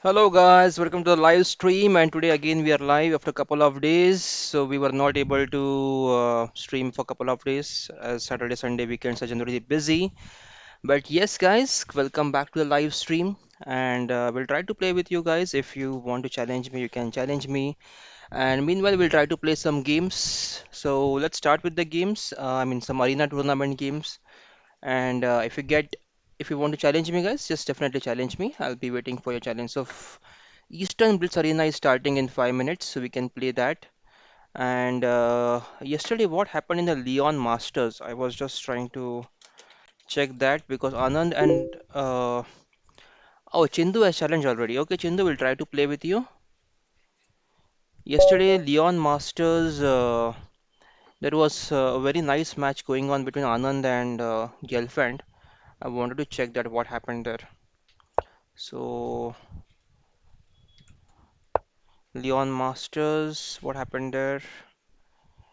Hello guys, welcome to the live stream and today again we are live after a couple of days. So we were not able to stream for a couple of days as Saturday, Sunday weekends are generally busy. But yes guys, welcome back to the live stream and we'll try to play with you guys. If you want to challenge me, you can challenge me. And meanwhile, we'll try to play some games. So let's start with the games. Some arena tournament games. And if you want to challenge me, guys, just definitely challenge me. I'll be waiting for your challenge. So, Eastern Blitz Arena is starting in 5 minutes, so we can play that. And yesterday, what happened in the Leon Masters? I was just trying to check that because Anand and oh, Chindu has challenged already. Okay, Chindu will try to play with you. Yesterday, Leon Masters, there was a very nice match going on between Anand and Gelfand. I wanted to check that what happened there. So. Leon Masters, what happened there?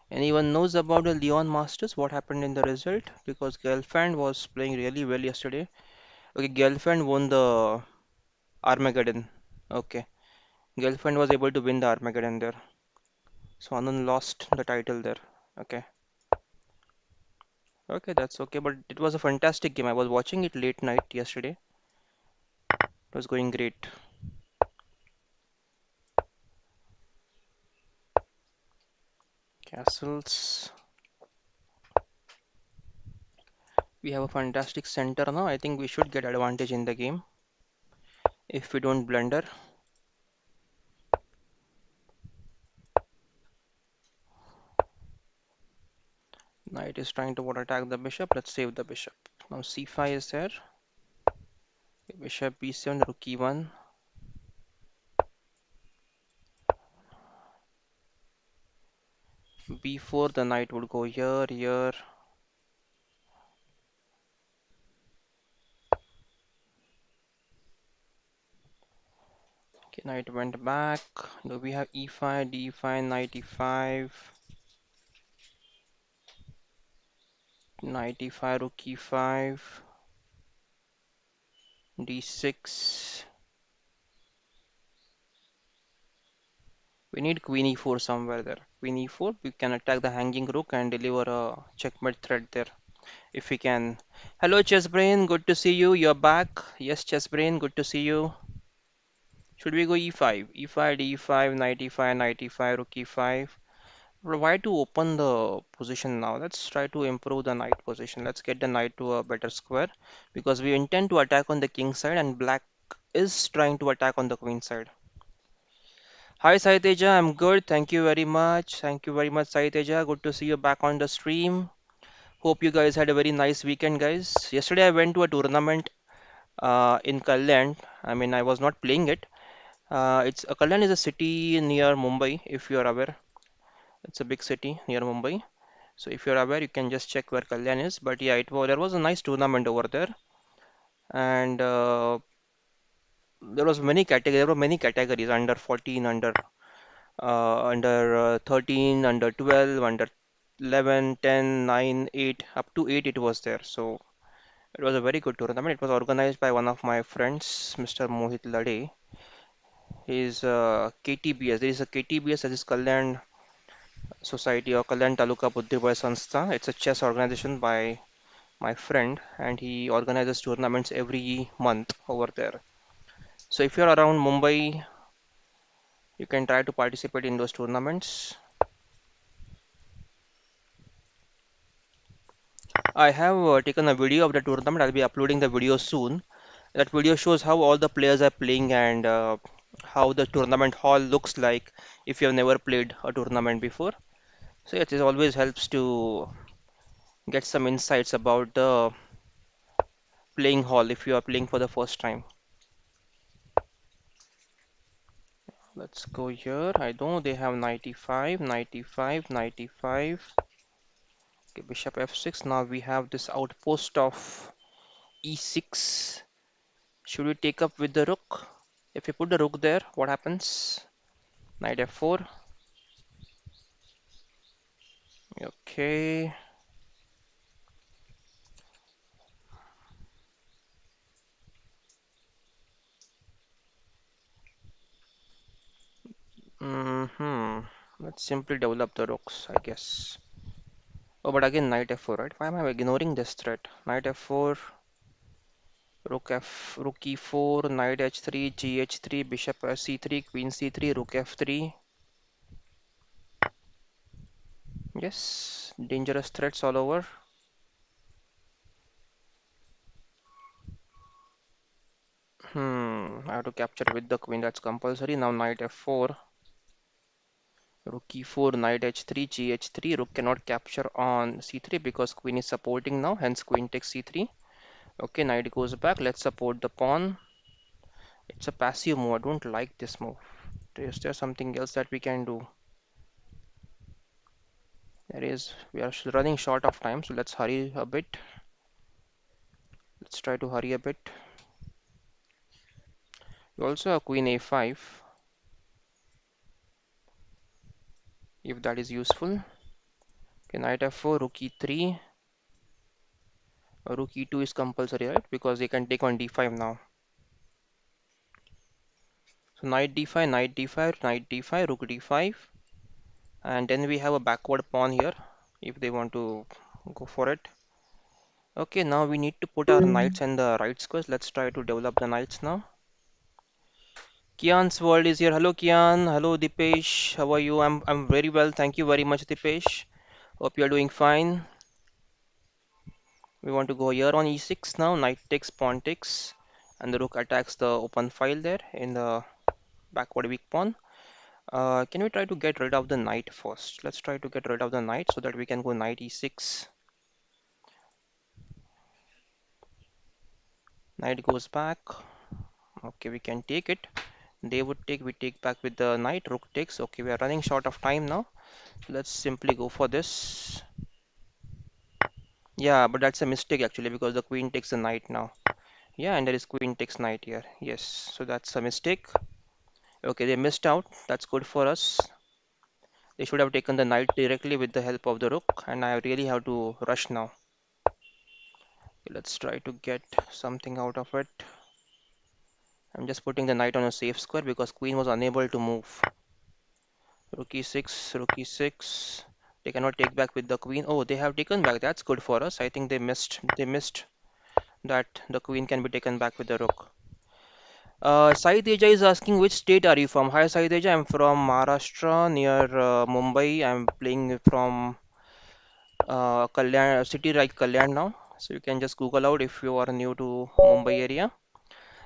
Anyone knows about the Leon Masters? What happened in the result? Because Gelfand was playing really well yesterday. Okay, Gelfand won the Armageddon. Okay, Gelfand was able to win the Armageddon there. So Anand lost the title there. Okay, okay, that's okay. But it was a fantastic game. I was watching it late night yesterday. It was going great. Castles. We have a fantastic center now. I think we should get advantage in the game if we don't blunder. Knight is trying to attack the bishop. Let's save the bishop. Now c5 is there. Bishop b7, rook e1. b4, the knight would go here, here. Okay, knight went back. Now we have e5, d5, knight e5, knight e5, rook e5, d6. We need queen e4 somewhere there. Queen e4, we can attack the hanging rook and deliver a checkmate threat there. If we can. Hello, Chessbrain, good to see you. You're back. Yes, Chessbrain, good to see you. Should we go e5? e5, d5, knight e5, knight e5, rook e5. Why to open the position now? Let's try to improve the knight position. Let's get the knight to a better square because we intend to attack on the king side and black is trying to attack on the queen side. Hi Saiteja, I'm good. Thank you very much. Thank you very much, Saiteja. Good to see you back on the stream. Hope you guys had a very nice weekend, guys. Yesterday I went to a tournament in Kalyan. I was not playing it. It's Kalyan is a city near Mumbai, if you are aware. It's a big city near Mumbai. So if you're aware, you can just check where Kalyan is. But yeah, there was a nice tournament over there, and there were many categories under 14, under 13, under 12, under 11, 10, 9, 8, up to 8 it was there. So it was a very good tournament. It was organized by one of my friends, Mr. Mohit Lade. He's KTBS. There is a KTBS, that is Kalyan Society or Kalyan Taluka Buddhivaya Sanstha. It's a chess organization by my friend, and he organizes tournaments every month over there. So if you're around Mumbai, you can try to participate in those tournaments. I have taken a video of the tournament. I'll be uploading the video soon. That video shows how all the players are playing and how the tournament hall looks like if you have never played a tournament before. So it always helps to get some insights about the playing hall if you are playing for the first time. Let's go here. I know they have 95, 95, 95. Okay, bishop f6. Now we have this outpost of e6. Should we take up with the rook? If we put the rook there, what happens? Knight f4. Okay. Let's simply develop the rooks, I guess. Oh, but again, knight f4, right? Why am I ignoring this threat? Knight f4, rook e4, knight h3, gh3, bishop c3, queen c3, rook f3. Yes, dangerous threats all over. I have to capture with the queen. That's compulsory. Now knight f4, rook e4, knight h3, gh3. Rook cannot capture on c3 because queen is supporting now. Hence queen takes c3. Okay, knight goes back. Let's support the pawn. It's a passive move. I don't like this move. Is there something else that we can do? There is. We are running short of time, so let's hurry a bit. Let's try to hurry a bit. You also have queen a5, if that is useful. Okay, knight f4, rook e3. Rook e2 is compulsory, right? Because they can take on d5 now. So knight d5, knight d5, knight d5, rook d5. And then we have a backward pawn here, if they want to go for it. Okay, now we need to put our knights in the right squares. Let's try to develop the knights now. Kian's world is here. Hello Kian. Hello Dipesh. How are you? I'm very well. Thank you very much, Dipesh. Hope you are doing fine. We want to go here on e6 now. Knight takes, pawn takes, and the rook attacks the open file there in the backward weak pawn. Can we try to get rid of the knight first? Let's try to get rid of the knight so that we can go knight e6. Knight goes back. Okay, we can take it. They would take, we take back with the knight. Rook takes. Okay, we are running short of time now. Let's simply go for this. Yeah, but that's a mistake actually because the queen takes the knight now. Yeah, and there is queen takes knight here. Yes, so that's a mistake. Okay, they missed out. That's good for us. They should have taken the knight directly with the help of the rook, and I really have to rush now. Okay, let's try to get something out of it. I'm just putting the knight on a safe square because queen was unable to move. Rook e6, rook e6. They cannot take back with the queen. Oh, they have taken back. That's good for us. I think they missed. They missed that the queen can be taken back with the rook. Sai Teja is asking which state are you from? Hi Sai Teja, I'm from Maharashtra near Mumbai. I'm playing from Kalyan city like Kalyan now. So you can just Google out if you are new to Mumbai area.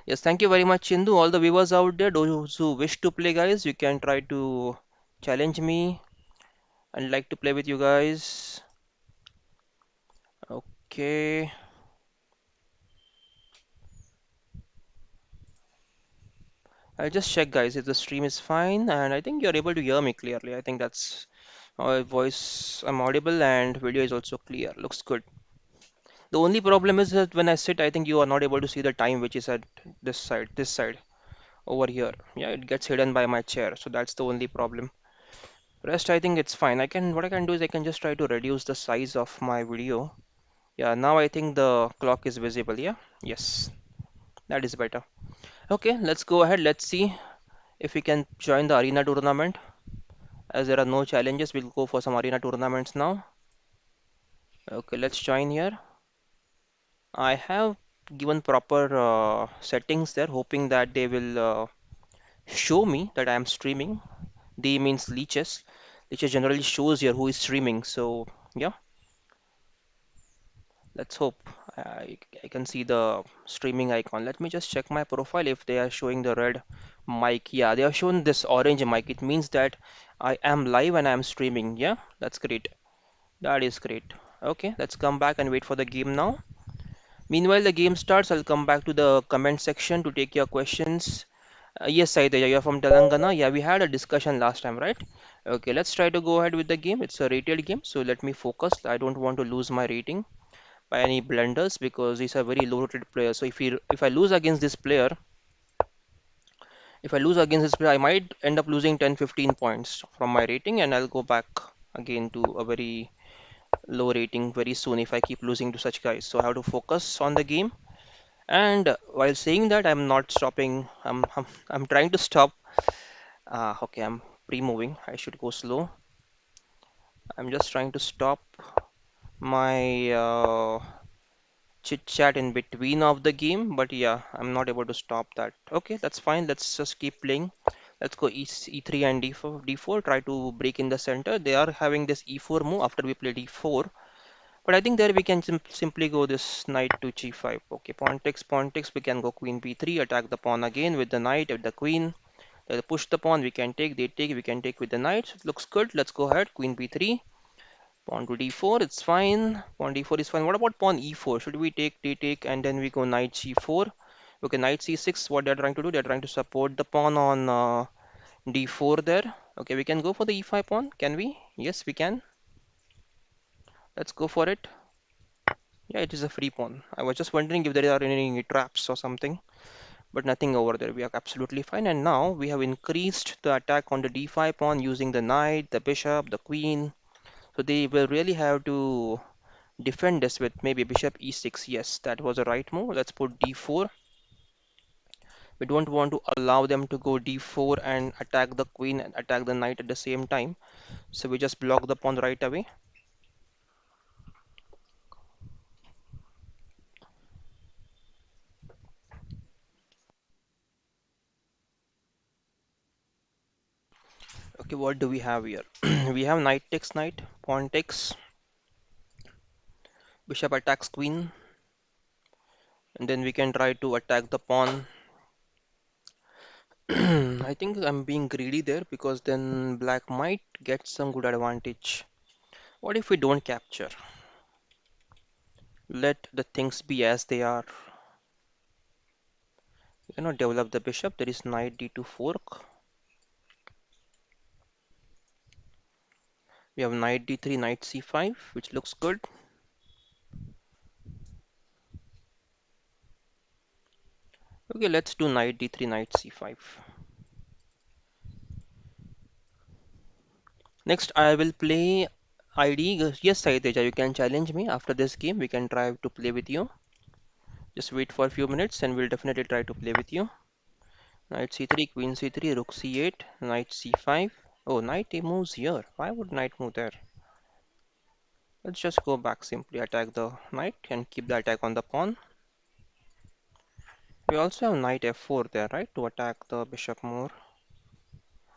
Yes, thank you very much, Chindu. All the viewers out there, those who wish to play, guys, you can try to challenge me and like to play with you guys. Okay, I'll just check, guys, if the stream is fine, and I think you're able to hear me clearly. I think that's voice. I'm audible, and video is also clear. Looks good. The only problem is that when I sit, I think you are not able to see the time which is at this side over here. Yeah, it gets hidden by my chair, so that's the only problem. Rest, I think it's fine. What I can do is I can just try to reduce the size of my video. Yeah, now I think the clock is visible. Yeah, yes, that is better. Okay, let's go ahead. Let's see if we can join the arena tournament. As there are no challenges, we'll go for some arena tournaments now. Okay, let's join here. I have given proper settings there, hoping that they will show me that I am streaming. D means leeches. Leeches generally shows here who is streaming. So yeah, let's hope I can see the streaming icon. Let me just check my profile if they are showing the red mic. Yeah, they are showing this orange mic. It means that I am live and I am streaming. Yeah, that's great. That is great. Okay, let's come back and wait for the game now. Meanwhile, the game starts. I'll come back to the comment section to take your questions. Yes, Saiteja, you're from Telangana. Yeah, we had a discussion last time, right? Okay, let's try to go ahead with the game. It's a rated game, so let me focus. I don't want to lose my rating by any blunders because he's a very low rated player. So if I lose against this player, if I lose against this player, I might end up losing 10, 15 points from my rating, and I'll go back again to a very low rating very soon if I keep losing to such guys. So I have to focus on the game. And while saying that, I'm not stopping. I'm trying to stop. Okay, I'm pre-moving. I should go slow. I'm just trying to stop my chit chat in between of the game, but yeah, I'm not able to stop that. Okay, that's fine. Let's just keep playing. Let's go E3 and D4. D4. Try to break in the center. They are having this E4 move after we play D4. But I think there we can simply go this knight to G5. Okay, pawn takes, pawn takes. We can go Queen B3, attack the pawn again with the knight and the queen. They push the pawn. We can take, they take, we can take with the knight. So it looks good. Let's go ahead. Queen B3. Pawn to d4, it's fine. Pawn d4 is fine. What about pawn e4? Should we take, they take, and then we go knight c4? Okay, knight c6, what they're trying to do, they're trying to support the pawn on d4 there. Okay, we can go for the e5 pawn, can we? Yes, we can. Let's go for it. Yeah, it is a free pawn. I was just wondering if there are any traps or something, but nothing over there. We are absolutely fine. And now we have increased the attack on the d5 pawn using the knight, the bishop, the queen. So they will really have to defend this with maybe bishop e6. Yes, that was a right move. Let's put d4. We don't want to allow them to go d4 and attack the queen and attack the knight at the same time. So we just block the pawn right away. Okay, what do we have here? We have knight takes knight, pawn takes, bishop attacks queen, and then we can try to attack the pawn. I think I'm being greedy there because then black might get some good advantage. What if we don't capture? Let the things be as they are. We cannot develop the bishop. There is knight d2 fork. We have knight d3, knight c5, which looks good. Okay, let's do knight d3, knight c5. Next, I will play ID. Yes, Saiteja, you can challenge me after this game. We can try to play with you. Just wait for a few minutes and we'll definitely try to play with you. Knight c3, queen c3, rook c8, knight c5. Oh, knight moves here. Why would knight move there? Let's just go back, simply attack the knight and keep the attack on the pawn. We also have knight f4 there, right, to attack the bishop more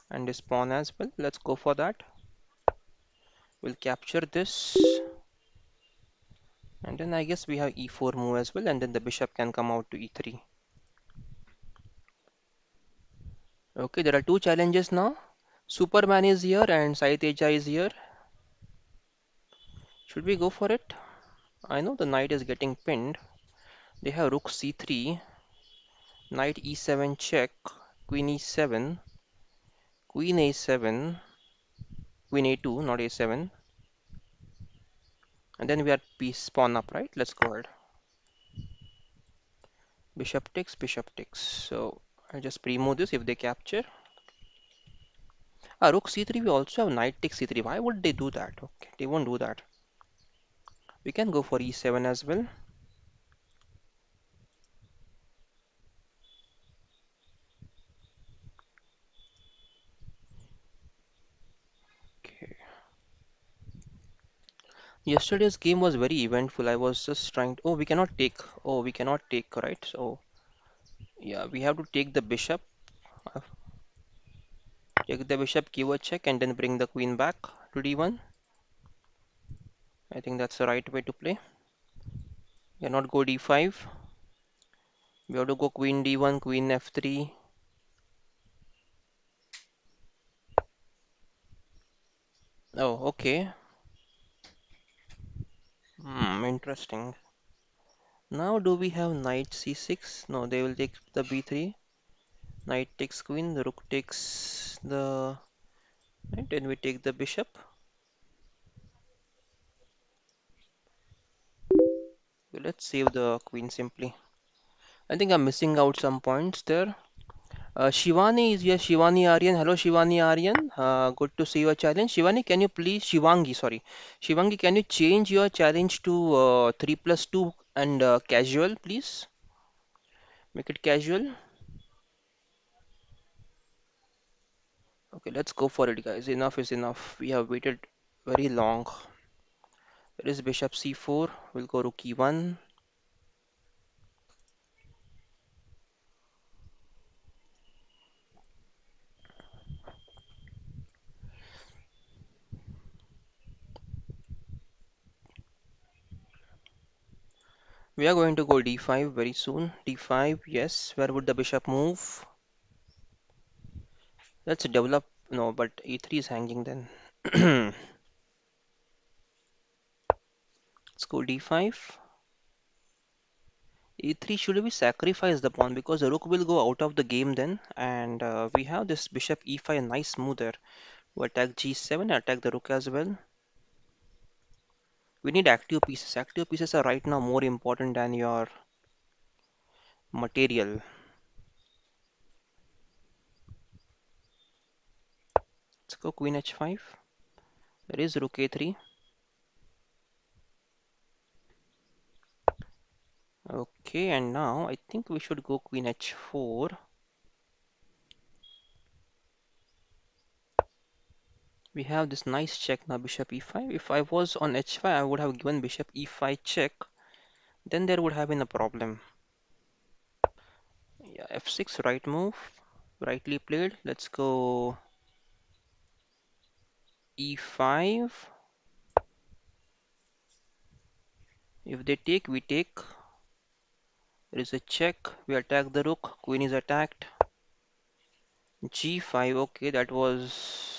and his pawn as well. Let's go for that. We'll capture this, and then I guess we have e4 move as well, and then the bishop can come out to e3. Okay, there are two challenges now. Superman is here and Sai Teja is here. Should we go for it? I know the knight is getting pinned. They have rook c3, knight e7 check, queen e7, queen a7, queen a2, not a7, and then we are piece pawn up, right? Let's go ahead. Bishop takes, bishop takes. So I just pre-move this if they capture. Ah, rook c3, we also have knight takes c3. Why would they do that? Okay, they won't do that. We can go for e7 as well. Okay. Yesterday's game was very eventful. I was just trying to, oh, we cannot take. Oh, we cannot take, right? So, yeah, we have to take the bishop. Uh, Take the bishop, give a check, and then bring the queen back to d1. I think that's the right way to play. Cannot go d5. We have to go queen d1, queen f3. Oh, okay. Interesting. Now, do we have knight c6? No, they will take the b3. Knight takes queen, the rook takes the knight, and we take the bishop. Let's save the queen simply. I think I'm missing out some points there. Shivani is here. Shivani Aryan. Hello, Shivani Aryan. Good to see your challenge. Shivani, can you please, Shivangi, sorry. Shivangi, can you change your challenge to 3 plus 2 and casual, please? Make it casual. Okay, let's go for it, guys. Enough is enough. We have waited. Very long. There is bishop c4. We'll go rook e1. We are going to go d5 very soon. d5, yes. Where would the bishop move? Let's develop. No, but e3 is hanging then. Let's go d5. e3 should we sacrifice the pawn because the rook will go out of the game then, and we have this bishop e5, nice move there. We attack g7, attack the rook as well. We need active pieces. Active pieces are right now more important than your material. Let's go queen h5. There is rook a3. Okay, and now I think we should go queen h4. We have this nice check now, bishop e5. If I was on h5, I would have given bishop e5 check. Then there would have been a problem. Yeah, f6, right move. Rightly played. Let's go e5. If they take, we take. There is a check. We attack the rook. Queen is attacked. g5. Okay, that was.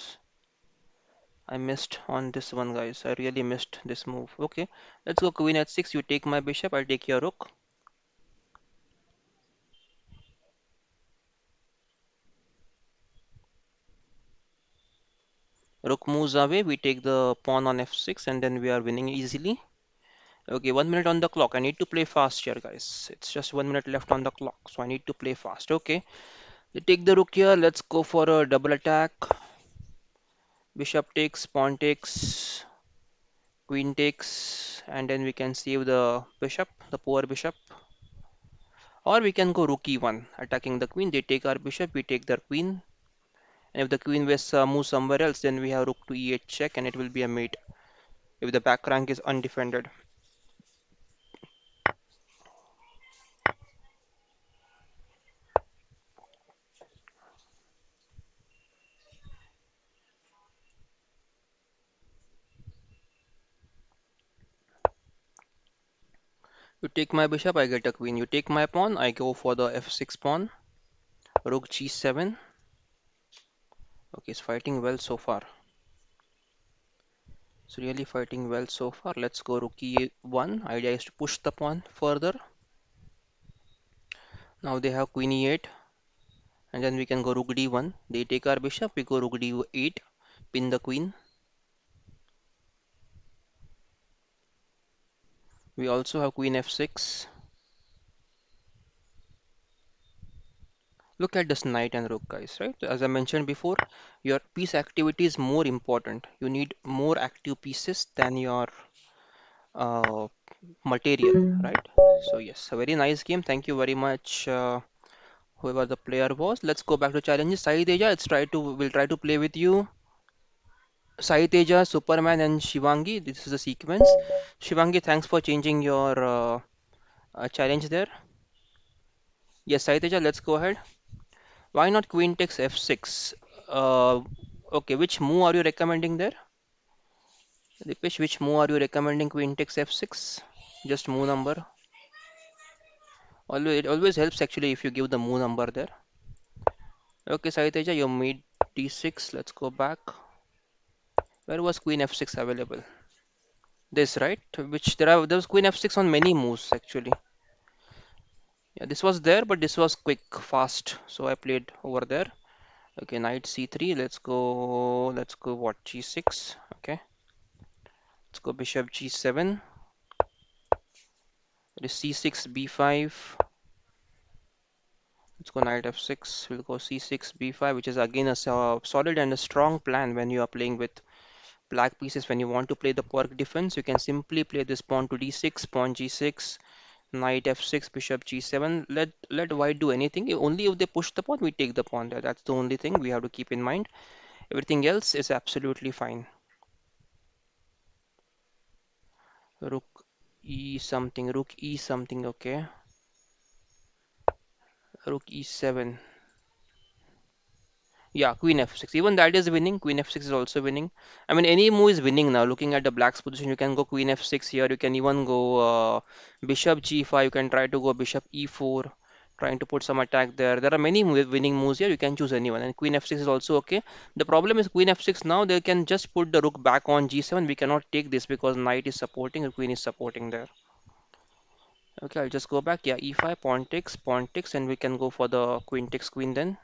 I missed on this one, guys. I really missed this move. Okay, let's go queen h6. You take my bishop. I'll take your rook. Rook moves away. We take the pawn on f6, and then we are winning easily. Okay, 1 minute on the clock. I need to play fast here, guys. It's just 1 minute left on the clock, so I need to play fast. Okay, they take the rook here. Let's go for a double attack. Bishop takes, pawn takes, queen takes, and then we can save the bishop, the poor bishop. Or we can go rook e1, attacking the queen. They take our bishop, we take their queen. And if the queen was moves somewhere else, then we have rook to e8 check, and it will be a mate if the back rank is undefended. You take my bishop, I get a queen. You take my pawn, I go for the f6 pawn. Rook g7. Okay, it's fighting well so far. It's really fighting well so far. Let's go rook e1. Idea is to push the pawn further. Now they have queen e8, and then we can go rook d1. They take our bishop, we go rook d8, pin the queen. We also have queen f6. Look at this knight and rook, guys, right? As I mentioned before, your piece activity is more important. You need more active pieces than your uh, material, right? So yes, a very nice game. Thank you very much, whoever the player was. Let's go back to challenges. Sai Teja, we'll try to play with you. Sai Teja, Superman, and Shivangi. This is the sequence. Shivangi, thanks for changing your challenge there. Yes, Sai Teja, let's go ahead. Why not queen takes f6? Uh, okay, which move are you recommending there? Dipesh, which move are you recommending queen takes f6? Just move number. Always, it always helps actually if you give the move number there. Okay, Sai Teja, you made d6. Let's go back. Where was queen f6 available? This, right? There was queen f6 on many moves actually. Yeah, this was there, but this was quick, fast. So I played over there. Okay, knight c3. Let's go what? g6. Okay. Let's go bishop g7. It is c6, b5. Let's go knight f6. We'll go c6, b5, which is again a solid and a strong plan when you are playing with black pieces. When you want to play the pork defense, you can simply play this pawn to d6, pawn g6, knight f6, bishop g7. Let white do anything. Only if they push the pawn, we take the pawn there. That's the only thing we have to keep in mind. Everything else is absolutely fine. Rook E something, Rook E something, okay. Rook E7. Yeah, Queen F6. Even that is winning. Queen F6 is also winning. I mean, any move is winning now. Looking at the black's position, you can go Queen F6 here. You can even go Bishop G5. You can try to go Bishop E4, trying to put some attack there. There are many winning moves here. You can choose anyone. And Queen F6 is also okay. The problem is Queen F6 now. They can just put the Rook back on G7. We cannot take this because Knight is supporting or Queen is supporting there. Okay, I'll just go back. Yeah, E5, pawn takes, and we can go for the Queen takes Queen then.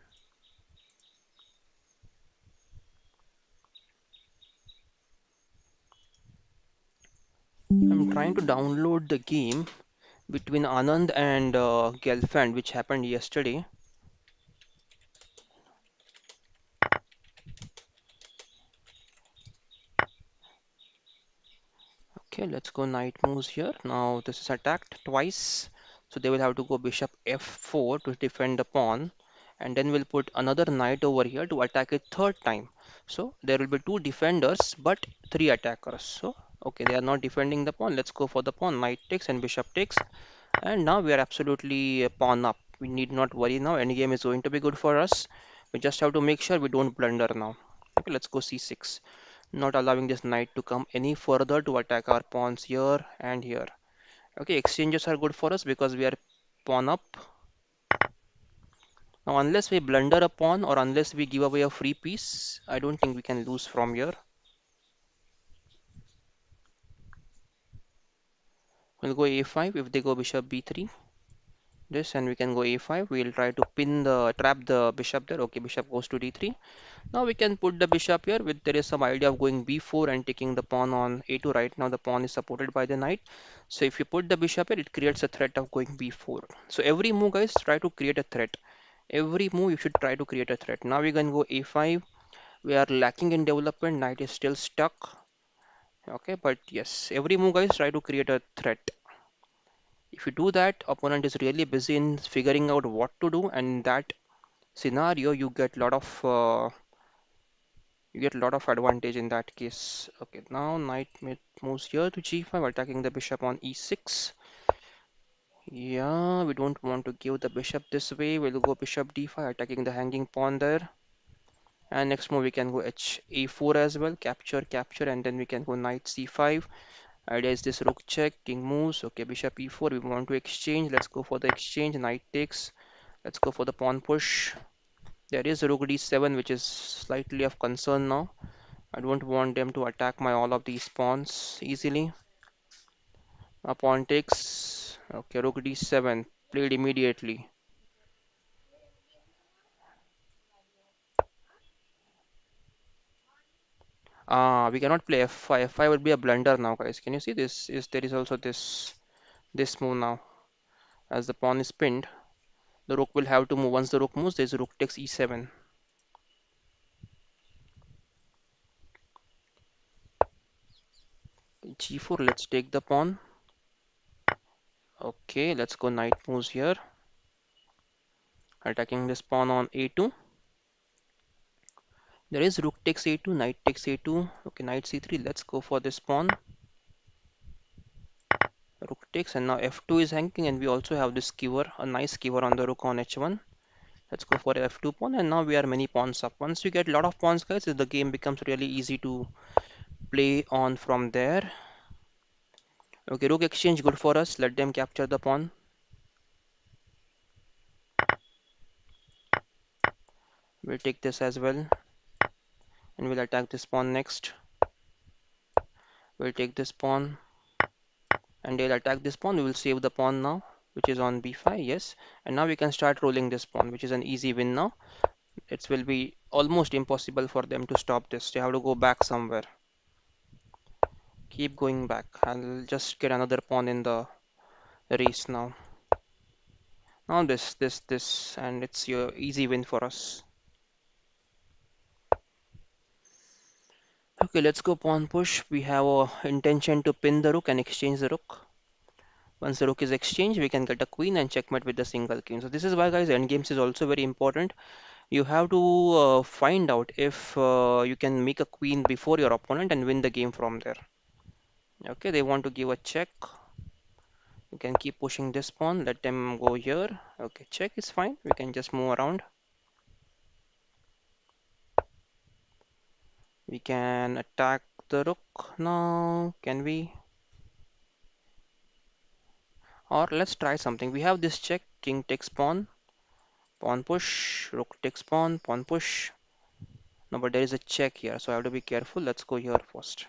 I'm trying to download the game between Anand and Gelfand, which happened yesterday. Okay, let's go knight moves here. Now this is attacked twice, so they will have to go bishop f4 to defend the pawn, and then we'll put another knight over here to attack it third time. So there will be two defenders but three attackers. So okay, they are not defending the pawn. Let's go for the pawn. Knight takes and bishop takes, and now we are absolutely pawn up. We need not worry now. Endgame is going to be good for us. We just have to make sure we don't blunder now. Okay, let's go c6, not allowing this knight to come any further to attack our pawns here and here. Okay, exchanges are good for us because we are pawn up. Now, unless we blunder a pawn or unless we give away a free piece, I don't think we can lose from here. We'll go a5 if they go bishop b3. This, and we can go a5. We'll try to pin the trap the bishop there. Okay, bishop goes to d3. Now we can put the bishop here with there is some idea of going b4 and taking the pawn on a2. Right now the pawn is supported by the knight. So if you put the bishop here, it creates a threat of going b4. So every move, guys, try to create a threat. Every move you should try to create a threat. Now we can go a5. We are lacking in development. Knight is still stuck. Okay, but yes, every move, guys, try to create a threat. If you do that, opponent is really busy in figuring out what to do, and in that scenario you get a lot of advantage in that case. Okay, now knight moves here to g5, attacking the bishop on e6. Yeah, we don't want to give the bishop this way. We'll go bishop d5, attacking the hanging pawn there. And next move we can go h a4 as well, capture, capture, and then we can go knight c5. Idea is this rook check, king moves. Okay, bishop e4. We want to exchange. Let's go for the exchange. Knight takes. Let's go for the pawn push. There is rook d7, which is slightly of concern now. I don't want them to attack my all of these pawns easily. A pawn takes. Okay, rook d7 played immediately. Ah, we cannot play f5. F5 would be a blunder now, guys. Can you see this? Is there is also this move now. As the pawn is pinned, the rook will have to move. Once the rook moves, there's rook takes e7. g4. Let's take the pawn. Okay, let's go knight moves here, attacking this pawn on a2. There is rook takes a2, knight takes a2. Okay, knight c3. Let's go for this pawn. Rook takes, and now f2 is hanging, and we also have this skewer, a nice skewer on the rook on h1. Let's go for f2 pawn, and now we are many pawns up. Once you get a lot of pawns, guys, the game becomes really easy to play on from there. Okay, rook exchange good for us. Let them capture the pawn. We'll take this as well, and we'll attack this pawn next. We'll take this pawn, and they'll attack this pawn. We will save the pawn now, which is on b5. Yes, and now we can start rolling this pawn, which is an easy win now. It will be almost impossible for them to stop this. They have to go back somewhere. Keep going back. I'll just get another pawn in the race now. Now this, and it's your easy win for us. Okay, let's go pawn push. We have a intention to pin the rook and exchange the rook. Once the rook is exchanged, we can get a queen and checkmate with the single king. So this is why, guys, endgames is also very important. You have to find out if you can make a queen before your opponent and win the game from there. Okay, they want to give a check. You can keep pushing this pawn. Let them go here. Okay, check is fine. We can just move around. We can attack the rook now. Can we? Or let's try something. We have this check. King takes pawn. Pawn push. Rook takes pawn. Pawn push. No, but there is a check here, so I have to be careful. Let's go here first.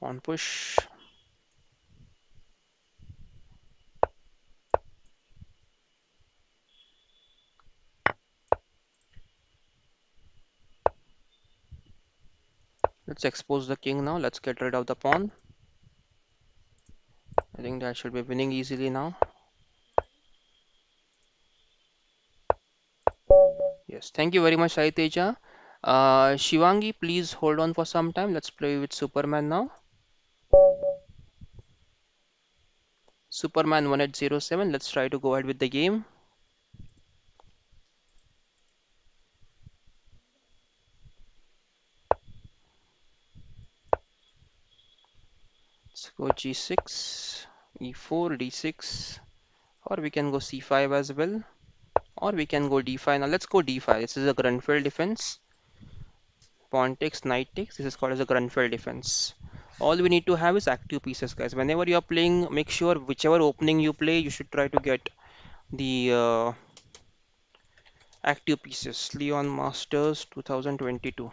Pawn push. Let's expose the king now. Let's get rid of the pawn. I think that should be winning easily now. Yes, thank you very much, Saiteja. Shivangi, please hold on for some time. Let's play with Superman now. Superman 1807. Let's try to go ahead with the game. Let's go G6, E4, D6, or we can go C5 as well, or we can go D5. Now let's go D5. This is a Grunfeld defense. Pawn takes, knight takes. This is called as a Grunfeld defense. All we need to have is active pieces, guys. Whenever you are playing, make sure whichever opening you play, you should try to get the active pieces. Leon Masters 2022.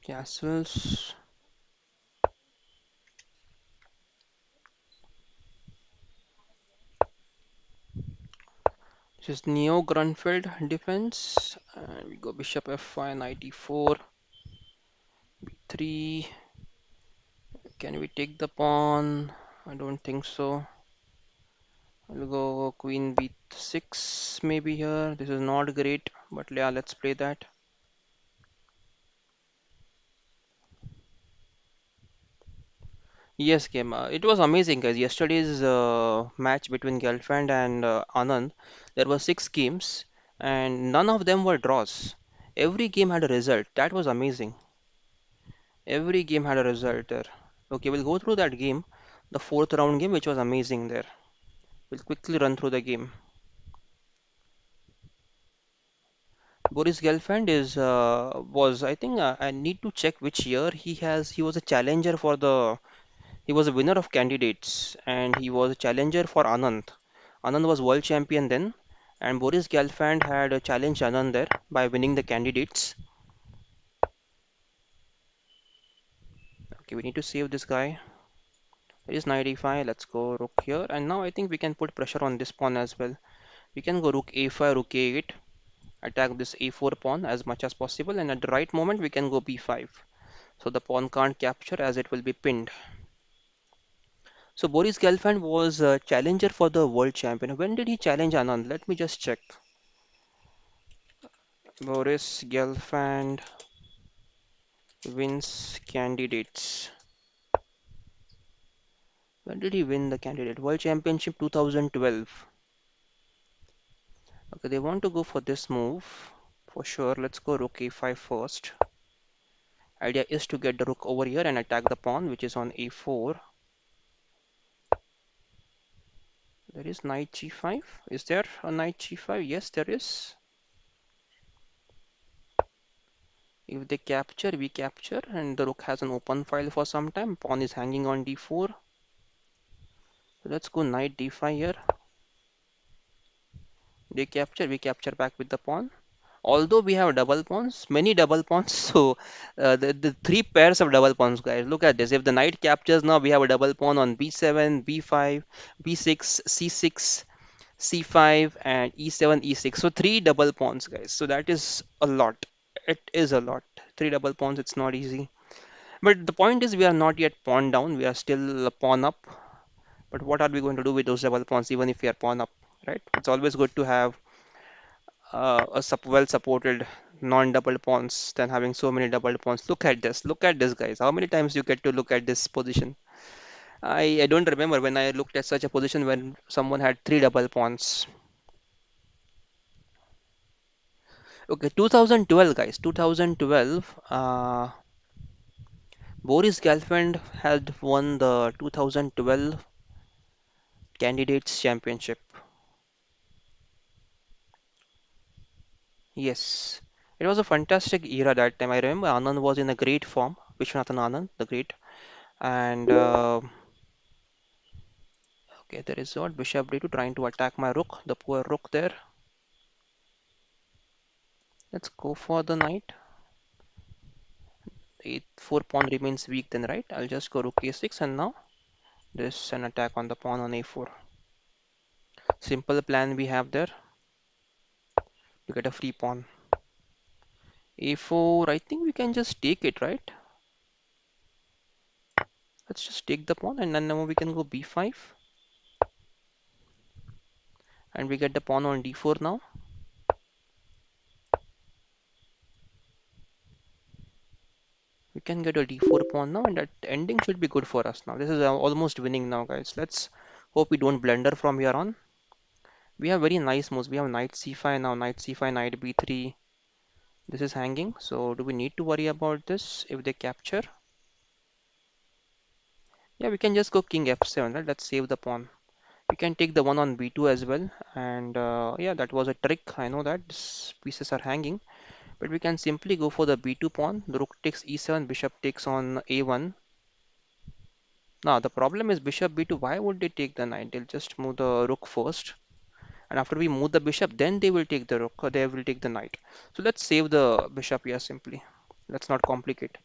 Castles. This is Neo Grunfeld defense. And we go Bishop F5, knight E4, B3. Can we take the pawn? I don't think so. I'll go Queen B6 maybe here. This is not great, but yeah, let's play that. Yes, game. It was amazing, guys. Yesterday's match between Gelfand and Anand, there were 6 games, and none of them were draws. Every game had a result. That was amazing. Every game had a result there. Okay, we'll go through that game, the fourth round game, which was amazing there. We'll quickly run through the game. Boris Gelfand is was I think I need to check which year he has. He was a challenger for the. He was a winner of candidates, and he was a challenger for Anand. Anand was world champion then, and Boris Gelfand had challenged Anand there by winning the candidates. Okay, we need to save this guy. It is 95. Let's go rook here, and now I think we can put pressure on this pawn as well. We can go rook a5, rook a8, attack this a4 pawn as much as possible, and at the right moment we can go b5. So the pawn can't capture as it will be pinned. So Boris Gelfand was a challenger for the world champion. When did he challenge Anand? Let me just check. Boris Gelfand wins candidates. When did he win the candidate? World Championship 2012. Okay, they want to go for this move. For sure, let's go rook a5 first. Idea is to get the rook over here and attack the pawn, which is on a4. There is knight g5. Is there a knight g5? Yes, there is. If they capture, we capture, and the rook has an open file for some time. Pawn is hanging on d4. So let's go knight d5 here. They capture, we capture back with the pawn. Although we have double pawns, many double pawns, so the 3 pairs of double pawns, guys. Look at this. If the knight captures now, we have a double pawn on b7, b5, b6, c6, c5, and e7, e6. So 3 double pawns, guys. So that is a lot. It is a lot. 3 double pawns, it's not easy. But the point is, we are not yet pawn down. We are still a pawn up. But what are we going to do with those double pawns, even if we are pawn up, right? It's always good to have well supported non-double pawns than having so many double pawns. Look at this. Look at this, guys. How many times you get to look at this position? I don't remember when I looked at such a position when someone had three double pawns. Okay, 2012, guys. 2012. Boris Gelfand had won the 2012 Candidates Championship. Yes, it was a fantastic era that time. I remember Anand was in a great form, Vishwanathan Anand, the great. And okay, there is what Bishop D2 trying to attack my rook, the poor rook there. Let's go for the knight. 4 pawn remains weak then, right? I'll just go rook a6 and now there's an attack on the pawn on a4. Simple plan we have there to get a free pawn. a4, I think we can just take it, right? Let's just take the pawn and then now we can go b5 and we get the pawn on d4 now. We can get a d4 pawn now and that ending should be good for us now. This is almost winning now, guys. Let's hope we don't blunder from here on. We have very nice moves. We have knight c5 now, knight c5, knight b3. This is hanging. So do we need to worry about this if they capture? Yeah, we can just go king f7, right? Let's save the pawn. We can take the one on b2 as well. And yeah, that was a trick. I know that these pieces are hanging. But we can simply go for the b2 pawn. The rook takes e7, bishop takes on a1. Now the problem is bishop b2. Why would they take the knight? They'll just move the rook first. And after we move the bishop, then they will take the rook, or they will take the knight. So let's save the bishop here simply. Let's not complicate.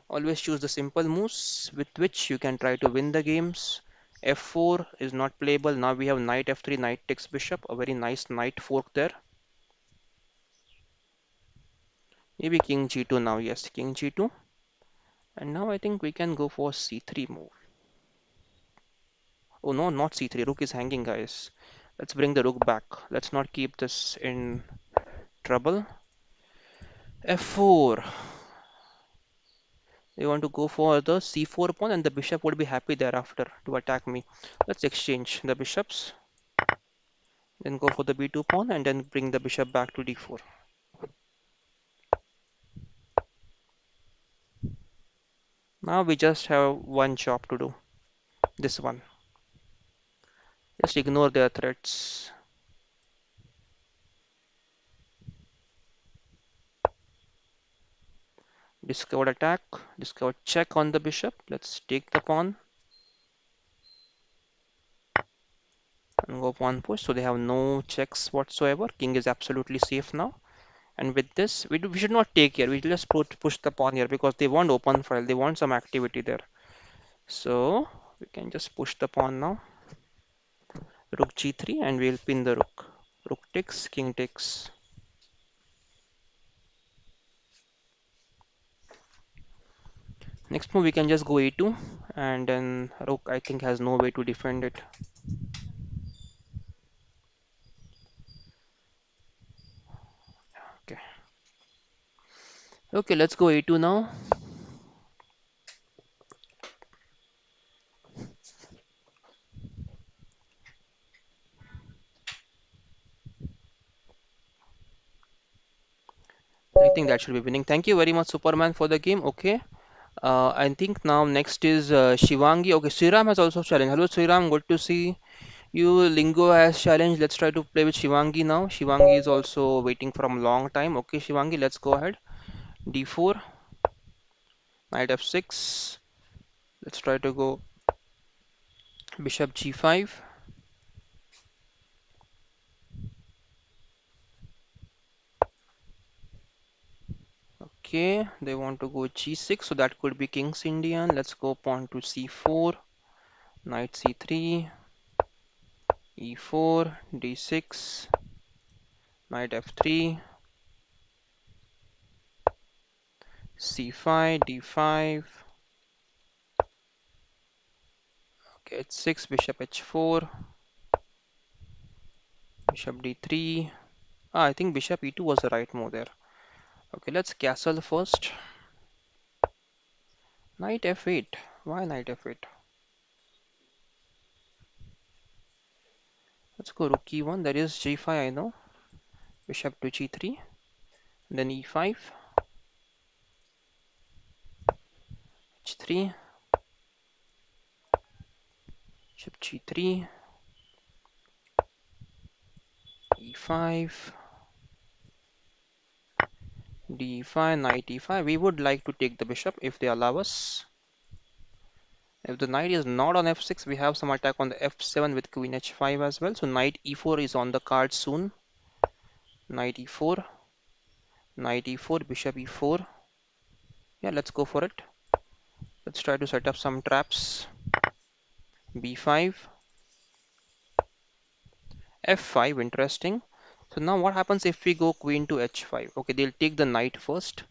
Always choose the simple moves with which you can try to win the games. f4 is not playable. Now we have knight f3, knight takes bishop. A very nice knight fork there. Maybe king g2 now. Yes, king g2. And now I think we can go for c3 move. Oh no, not c3. Rook is hanging, guys. Let's bring the rook back. Let's not keep this in trouble. f4. They want to go for the c4 pawn and the bishop would be happy thereafter to attack me. Let's exchange the bishops. Then go for the b2 pawn and then bring the bishop back to d4. Now we just have one job to do. This one. Just ignore their threats. Discovered attack. Discovered check on the bishop. Let's take the pawn and go pawn push. So they have no checks whatsoever. King is absolutely safe now. And with this, we should not take here. We just push the pawn here because they want open file. They want some activity there. So we can just push the pawn now. Rook g3 and we'll pin the rook. Rook takes, king takes. Next move we can just go a2 and then rook I think has no way to defend it. Okay. Okay, let's go a2 now. I think that should be winning. Thank you very much, Superman, for the game. Okay. I think now next is Shivangi. Okay, Sriram has also challenged. Hello, Sriram. Good to see you. Lingo has challenged. Let's try to play with Shivangi now. Shivangi is also waiting from a long time. Okay, Shivangi, let's go ahead. d4, knight f6. Let's try to go bishop g5. Okay, they want to go g6, so that could be King's Indian. Let's go pawn to c4, knight c3, e4, d6, knight f3, c5, d5, okay, h6, bishop h4, bishop d3. I think bishop e2 was the right move there. Okay, let's castle first. Knight f8. Why knight f8? Let's go rook e1. That is g5, I know. Bishop to g3. Then e5, h3, bishop g3, e5, d5, knight e5. We would like to take the bishop if they allow us. If the knight is not on f6, we have some attack on the f7 with queen h5 as well. So knight e4 is on the card soon. Knight e4, knight e4, bishop e4. Yeah, let's go for it. Let's try to set up some traps. b5, f5, interesting. So now what happens if we go queen to h5? Okay, they'll take the knight first.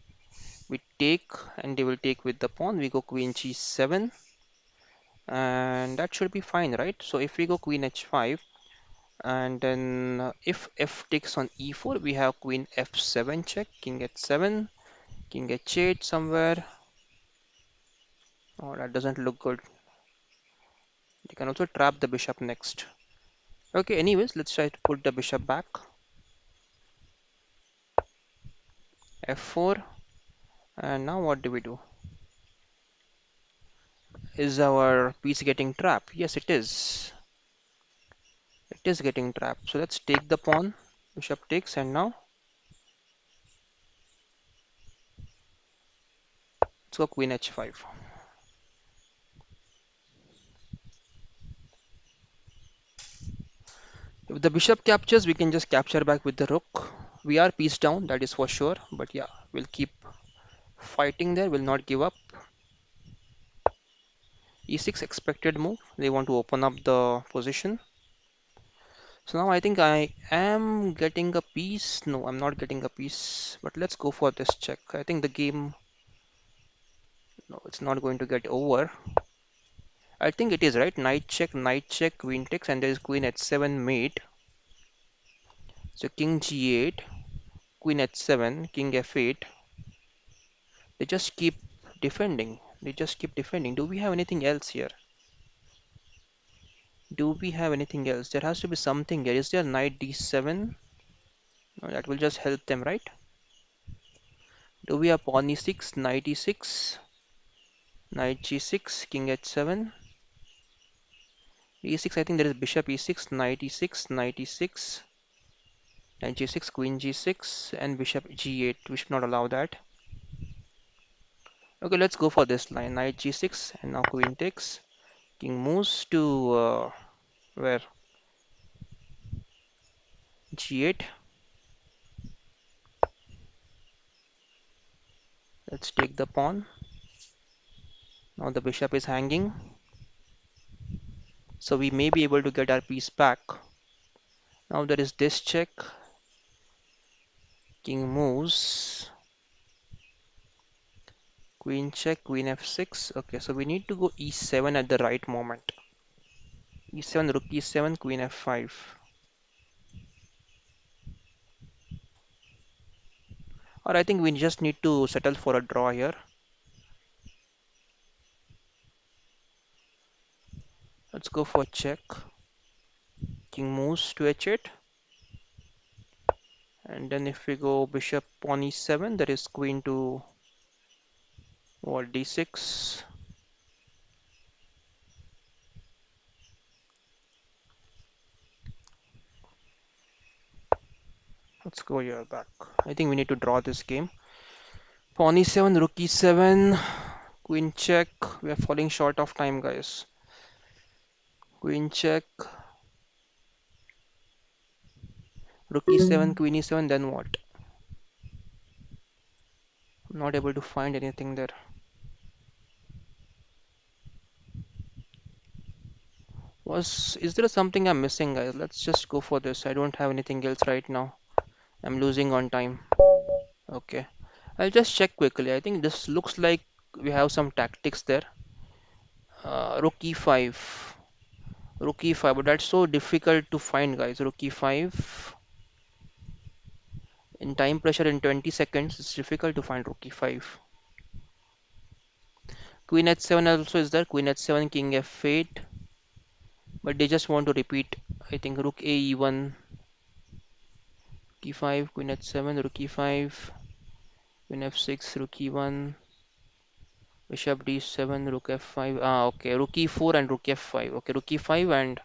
We take and they will take with the pawn. We go queen g7 and that should be fine, right? So if we go queen h5 and then if f takes on e4, we have queen f7 check, king h7, king h8 somewhere. Oh, that doesn't look good. You can also trap the bishop next. Okay, anyways, let's try to put the bishop back. f4, and now what do we do? Is our piece getting trapped? Yes, it is. It is getting trapped. So let's take the pawn. Bishop takes, and now let's go queen h5. If the bishop captures, we can just capture back with the rook. We are piece down, that is for sure. But yeah, we'll keep fighting there. We'll not give up. e6 expected move. They want to open up the position. So now I think I am getting a piece. No, I'm not getting a piece. But let's go for this check. I think the game, no, it's not going to get over. I think it is right. Knight check, queen takes, and there is queen h7 mate. So king g8, queen h7, king f8. They just keep defending. They just keep defending. Do we have anything else here? Do we have anything else? There has to be something here. Is there knight d7? No, that will just help them, right? Do we have pawn e6, knight e6, knight g6, king h7, e6? I think there is bishop e6, knight e6, knight e6, knight g6, queen g6, and bishop g8. We should not allow that. Okay, let's go for this line. Knight g6, and now queen takes. King moves to where? g8. Let's take the pawn. Now the bishop is hanging. So we may be able to get our piece back. Now there is this check. King moves. Queen check, queen f6. Okay, so we need to go e7 at the right moment. e7, rook e7, queen f5. Or I think we just need to settle for a draw here. Let's go for check. King moves to h8. And then if we go bishop pawn e7, there is queen to what, d6. Let's go here back. I think we need to draw this game. Pawn e7, rook e7, queen check. We are falling short of time, guys. Queen check, rook e7, queen e7, then what? I'm not able to find anything there. Is there something I'm missing, guys? Let's just go for this. I don't have anything else right now. I'm losing on time. Okay. I'll just check quickly. I think this looks like we have some tactics there. Rook e5. Rook e5, but that's so difficult to find, guys. Rook e5. In time pressure in 20 seconds, it's difficult to find rook e5. Queen h7 also is there. Queen h7, king f8. But they just want to repeat. I think rook a e1, e5, queen h7, rook e5, queen f6, rook e1, bishop d7, rook f5. Ah, okay. Rook e4 and rook f5. Okay, rook e5 and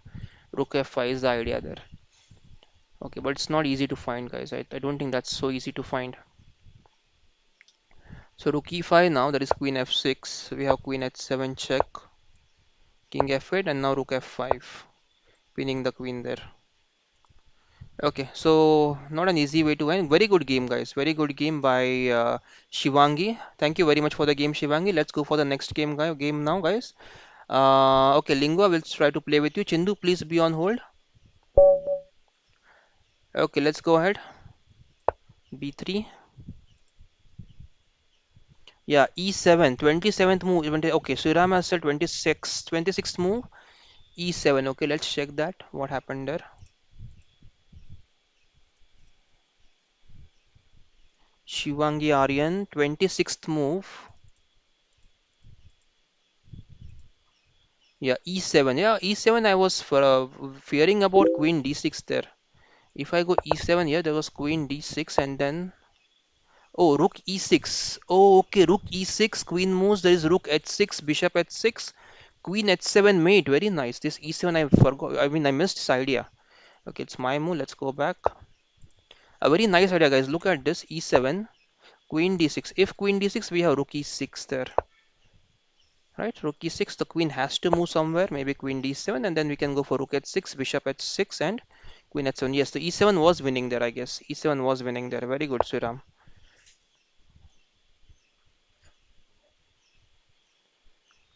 rook f5 is the idea there. Okay, but it's not easy to find, guys. I don't think that's so easy to find. So rook e5 now, that is queen f6. We have queen h7 check, king f8, and now rook f5, pinning the queen there. Okay, so not an easy way to end. Very good game, guys. Very good game by Shivangi. Thank you very much for the game, Shivangi. Let's go for the next game now, guys. Okay, Lingua will try to play with you. Chindu, please be on hold. Okay, let's go ahead. B3. Yeah, E7, 27th move. Okay, so Ram has said 26th move. E7. Okay, let's check that. What happened there? Shivangi Aryan, 26th move. Yeah, E7. Yeah, E7. I was fearing about Queen D6 there. If I go E7 here, there was Queen D6 and then oh Rook E6. Oh, okay, Rook E6. Queen moves. There is Rook H6, Bishop H6, Queen H7 mate. Very nice. This E7 I forgot. I mean, I missed this idea. Okay, it's my move. Let's go back. A very nice idea, guys. Look at this E7, Queen D6. If Queen D6, we have Rook E6 there. Right, rook e6, the queen has to move somewhere, maybe queen d7, and then we can go for rook h6, bishop h6, and queen h7. Yes, the e7 was winning there, I guess. E7 was winning there. Very good, Sriram.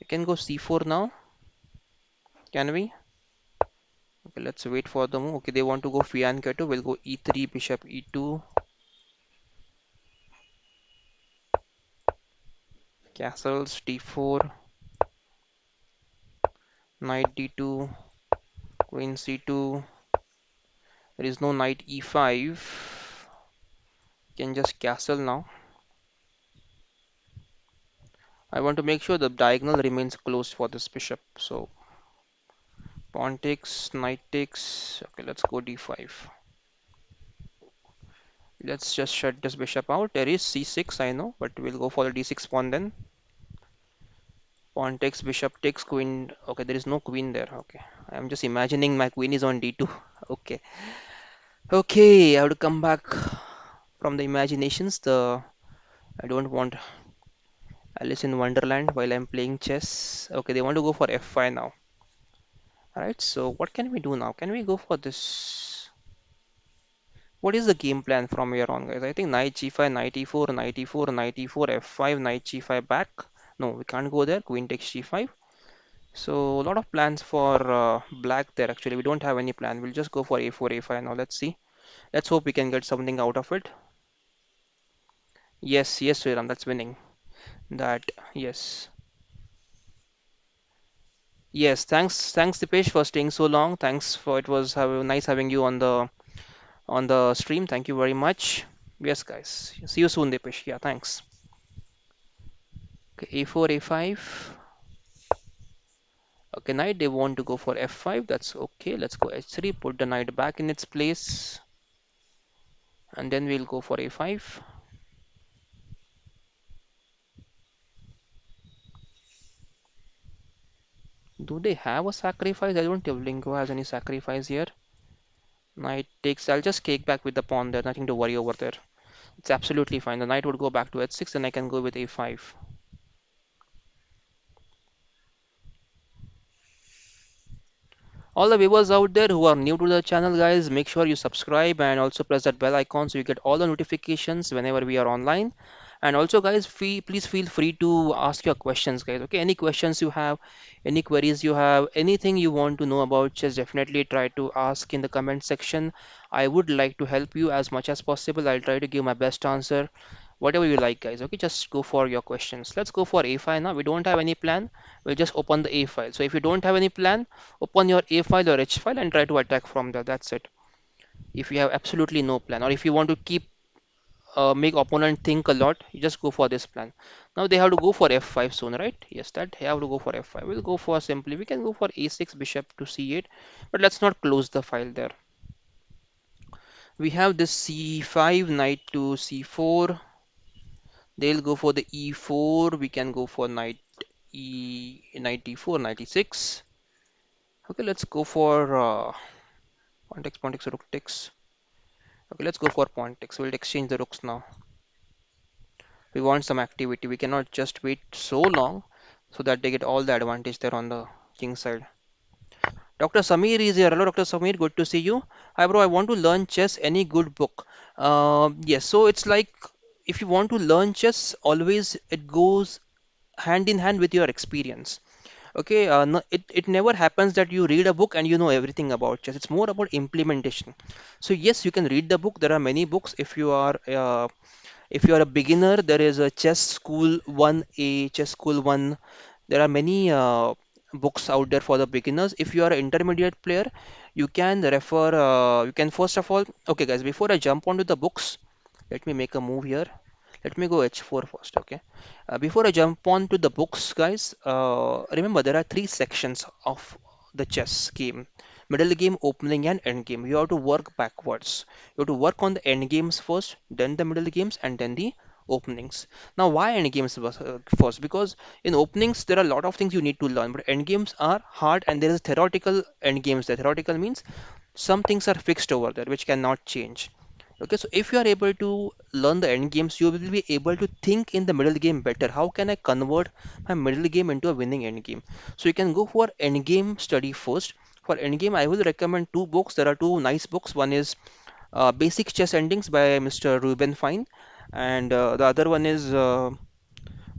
We can go c4 now. Can we? Okay, let's wait for the move. Okay, they want to go fianchetto. We'll go e3, bishop e2, castles d4, knight d2, queen c2. There is no knight e5. You can just castle now. I want to make sure the diagonal remains closed for this bishop. So pawn takes, knight takes. Okay, let's go d5. Let's just shut this bishop out. There is c6, I know, but we'll go for the d6 pawn then. Pawn takes, bishop takes, queen. Okay, there is no queen there. Okay, I'm just imagining my queen is on d2. Okay, okay, I have to come back from the imaginations. I don't want Alice in Wonderland while I'm playing chess. Okay, they want to go for f5 now. Alright, so what can we do now? Can we go for this? What is the game plan from here on, guys? I think knight g5, knight e4, knight e4, knight e4, f5, knight g5 back. No, we can't go there. Queen takes g5. So a lot of plans for black there. Actually, we don't have any plan. We'll just go for a4, a5 now. Let's see. Let's hope we can get something out of it. Yes, yes, Sriram, that's winning. That, yes. Yes, thanks Dipesh for staying so long. Thanks for it was nice having you on the stream. Thank you very much. Yes, guys. See you soon, Dipesh. Yeah, thanks. Okay, a4, a5. Okay, knight, they want to go for f5. That's okay. Let's go h3, put the knight back in its place, and then we'll go for a5. Do they have a sacrifice? I don't think Lingo has any sacrifice here. Knight takes. I'll just cake back with the pawn there. Nothing to worry over there. It's absolutely fine. The knight would go back to h6, and I can go with a5. All the viewers out there who are new to the channel, guys, make sure you subscribe and also press that bell icon so you get all the notifications whenever we are online. And also, guys, please feel free to ask your questions, guys. Okay, any questions you have, any queries you have, anything you want to know about, just definitely try to ask in the comment section. I would like to help you as much as possible. I'll try to give my best answer. Whatever you like, guys. Okay, just go for your questions. Let's go for a file now. We don't have any plan. We'll just open the a file. So if you don't have any plan, open your a file or h file and try to attack from there. That's it. If you have absolutely no plan, or if you want to keep make opponent think a lot, you just go for this plan. Now they have to go for f5 soon, right? Yes, that they have to go for f5. We'll go for simply, we can go for a6, bishop to c8, but let's not close the file there. We have this c5, knight to c4. They'll go for the e4. We can go for knight e4, knight e6. Okay, let's go for pawn takes, rook takes. Okay, let's go for pawn takes. We'll exchange the rooks now. We want some activity. We cannot just wait so long so that they get all the advantage there on the king side. Dr. Samir is here. Hello, Dr. Samir. Good to see you. Hi, bro. I want to learn chess. Any good book? Yes. So it's like if you want to learn chess, always it goes hand in hand with your experience. Okay, no, it never happens that you read a book and you know everything about chess. It's more about implementation. So yes, you can read the book. There are many books. If you are a beginner, there is a chess school 1A, chess school 1. There are many books out there for the beginners. If you are an intermediate player, you can refer, you can first of all, okay guys, before I jump onto the books, let me make a move here. Let me go h4 first, okay? Before I jump on to the books, guys, remember there are three sections of the chess game. Middle game, opening, and end game. You have to work backwards. You have to work on the end games first, then the middle games, and then the openings. Now, why end games first? Because in openings there are a lot of things you need to learn, but end games are hard, and there is theoretical end games. The theoretical means some things are fixed over there which cannot change. Okay, so if you are able to learn the end games, you will be able to think in the middle game better. How can I convert my middle game into a winning end game? So you can go for end game study first. For end game, I will recommend two books. There are two nice books. One is Basic Chess Endings by Mr. Ruben Fine, and the other one is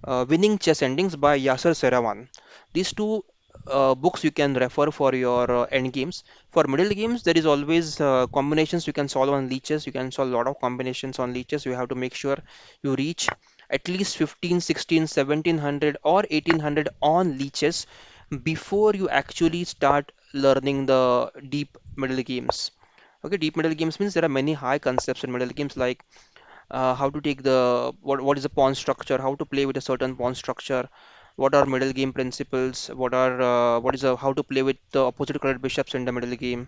Winning Chess Endings by Yasser Serawan. These two books you can refer for your end games. For middle games, there is always combinations you can solve on leeches. You can solve a lot of combinations on leeches. You have to make sure you reach at least 15, 16, 1700 or 1800 on leeches before you actually start learning the deep middle games. Okay, deep middle games means there are many high concepts in middle games like how to take the what is the pawn structure, how to play with a certain pawn structure, what are middle game principles, what is how to play with the opposite colored bishops in the middle game.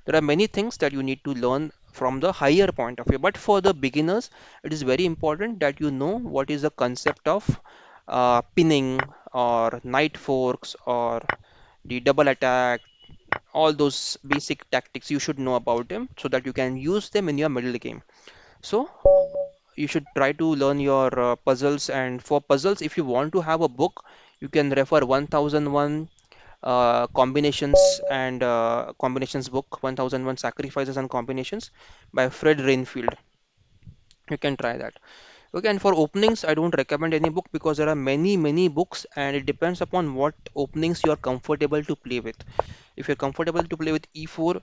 There are many things that you need to learn from the higher point of view. But for the beginners, it is very important that you know what is the concept of pinning or knight forks or the double attack. All those basic tactics you should know about them so that you can use them in your middle game. So you should try to learn your puzzles, and for puzzles if you want to have a book you can refer 1001 combinations and combinations book, 1001 sacrifices and combinations by Fred Rainfield. You can try that. Okay, and for openings I don't recommend any book because there are many books and it depends upon what openings you are comfortable to play with. If you're comfortable to play with e4,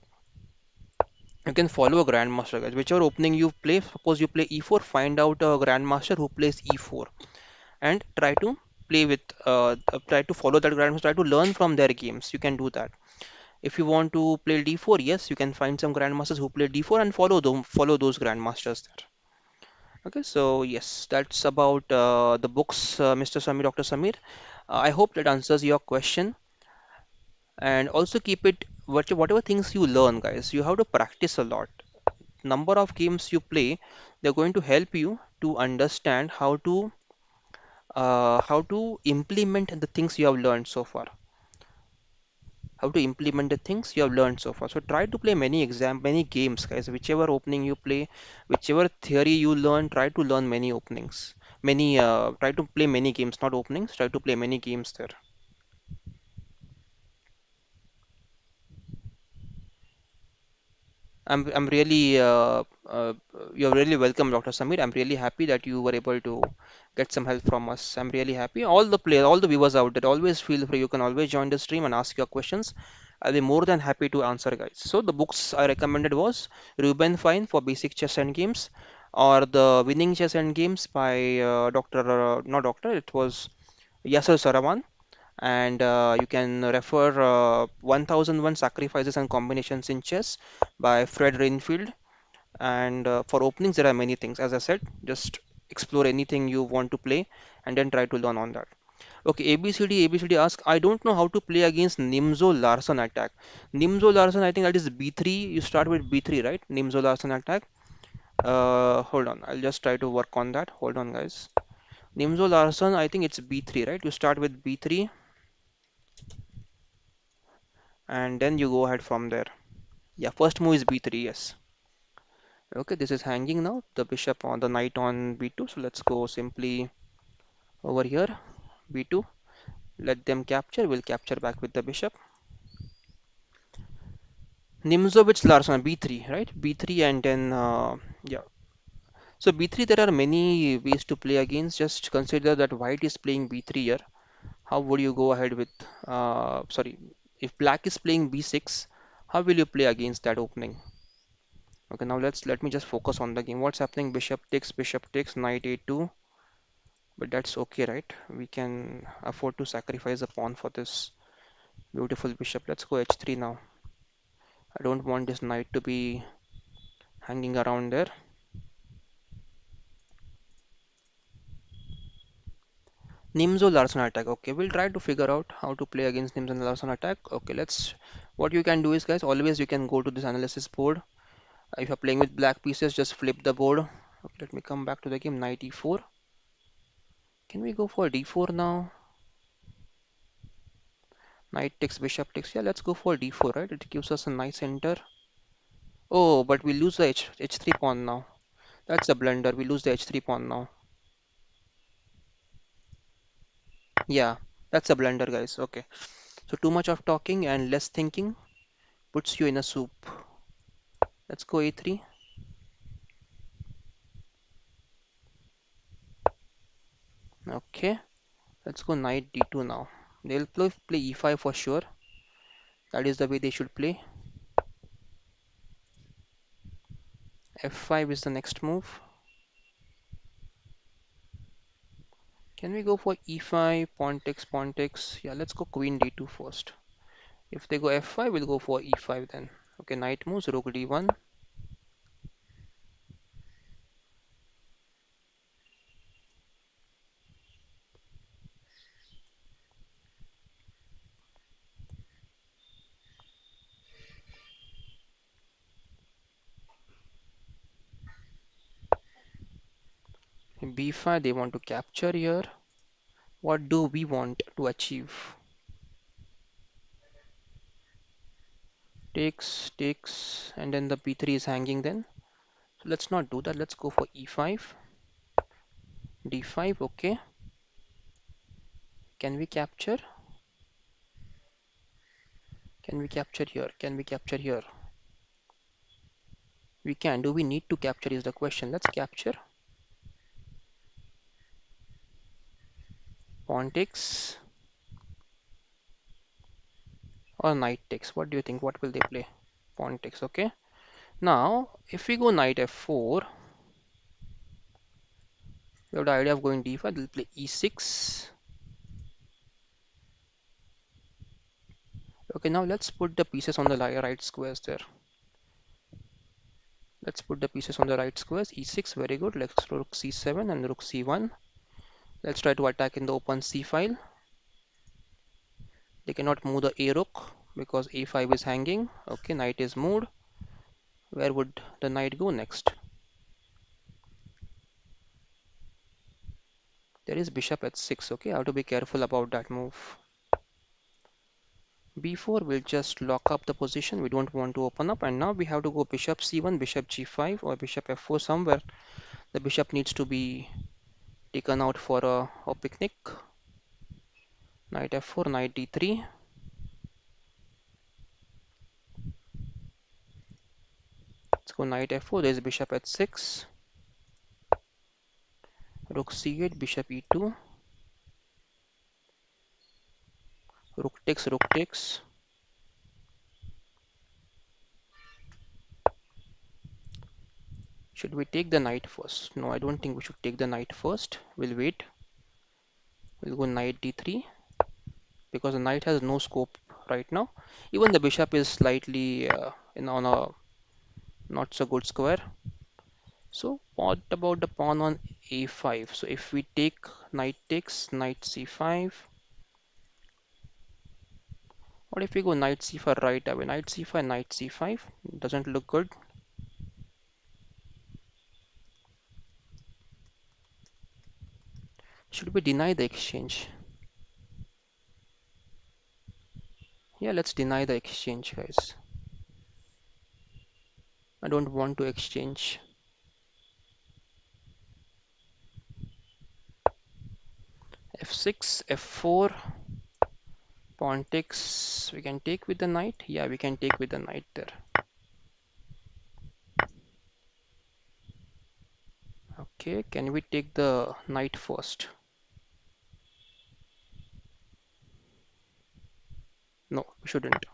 you can follow a grandmaster, guys. Whichever opening you play, suppose you play e4, find out a grandmaster who plays e4 and try to follow that grandmaster, try to learn from their games. You can do that. If you want to play d4, yes, you can find some grandmasters who play d4 and follow those grandmasters there. Okay, so yes, that's about the books, Mr. Samir, Dr. Samir. I hope that answers your question. And also keep it whatever things you learn, guys. You have to practice a lot. Number of games you play, they're going to help you to understand how to implement the things you have learned so far. How to implement the things you have learned so far. So try to play many games, guys. Whichever opening you play, whichever theory you learn, try to learn many openings. Try to play many games, not openings. Try to play many games there. I'm really you're really welcome, Dr. Samir. I'm really happy that you were able to get some help from us. I'm really happy. All the players, all the viewers out there, always feel free. You can always join the stream and ask your questions. I'll be more than happy to answer, guys. So the books I recommended was Ruben Fine for Basic Chess and Games, or the Winning Chess and Games by Dr. Not Doctor. It was Yasser Sarawan, and you can refer 1001 Sacrifices and Combinations in Chess by Fred Rainfield. And for openings, there are many things. As I said, just explore anything you want to play and then try to learn on that. Okay, ABCD ask, I don't know how to play against Nimzo Larsen attack. Nimzo Larsen, I think that is B3. You start with B3, right? Nimzo Larsen attack. Hold on, I'll just try to work on that. Hold on, guys. Nimzo Larsen, I think it's B3, right? You start with B3 and then you go ahead from there. Yeah, first move is B3, yes. Okay, this is hanging now. The bishop on the knight on B2. So let's go simply over here, B2. Let them capture. We'll capture back with the bishop. Nimzovich Larsen, B3, right? B3 and then, yeah. So B3, there are many ways to play against. Just consider that white is playing B3 here. How would you go ahead with, sorry, if black is playing B6, how will you play against that opening? Okay, now let me just focus on the game. What's happening? Bishop takes, knight A2. But that's okay, right? We can afford to sacrifice a pawn for this beautiful bishop. Let's go h3 now. I don't want this knight to be hanging around there. Nimzo Larsen attack. Okay, we'll try to figure out how to play against Nimzo Larsen attack. Okay, what you can do is, guys, always you can go to this analysis board. If you're playing with black pieces, just flip the board. Okay, let me come back to the game. Knight e4. Can we go for d4 now? Knight takes, bishop takes. Yeah, let's go for d4, right? It gives us a nice enter. Oh, but we lose the h3 pawn now. That's a blunder. We lose the h3 pawn now. Yeah, that's a blunder, guys. Okay. So too much of talking and less thinking puts you in a soup. Let's go a3. Okay. Let's go knight d2 now. They'll play e5 for sure. That is the way they should play. f5 is the next move. Can we go for e5, pawn takes, pawn takes? Yeah, let's go queen d2 first. If they go f5, we'll go for e5 then. Okay, knight moves, rook d1. b5, they want to capture here. What do we want to achieve? Takes, and then the b3 is hanging then. So let's not do that. Let's go for e5, d5. Okay. Can we capture? Can we capture here? Can we capture here? We can. Do we need to capture is the question. Let's capture. Pawn takes or knight takes. What do you think? What will they play? Pawn takes. Okay. Now, if we go knight f4, we have the idea of going d5. They'll play e6. Okay. Now let's put the pieces on the right squares there. Let's put the pieces on the right squares. e6. Very good. Let's go rook c7 and rook c1. Let's try to attack in the open c file. They cannot move the a rook because a5 is hanging. Okay, knight is moved. Where would the knight go next? There is bishop h6. Okay, I have to be careful about that move. b4 will just lock up the position. We don't want to open up. And now we have to go bishop c1, bishop g5 or bishop f4 somewhere. The bishop needs to be taken out for a picnic. Knight f4, knight d3. Let's go knight f4. There is bishop h6. Rook c8, bishop e2. Rook takes, rook takes. Should we take the knight first? No, I don't think we should take the knight first. We'll wait. We'll go knight d3 because the knight has no scope right now. Even the bishop is slightly on a not so good square. So what about the pawn on a5? So if we take knight takes, knight c5. What if we go knight c5 right away? Knight c5, knight c5. Doesn't look good. Should we deny the exchange? Yeah, let's deny the exchange, guys. I don't want to exchange. f6, f4, pawn takes. We can take with the knight. Yeah, we can take with the knight there. Okay, can we take the knight first? No, we shouldn't.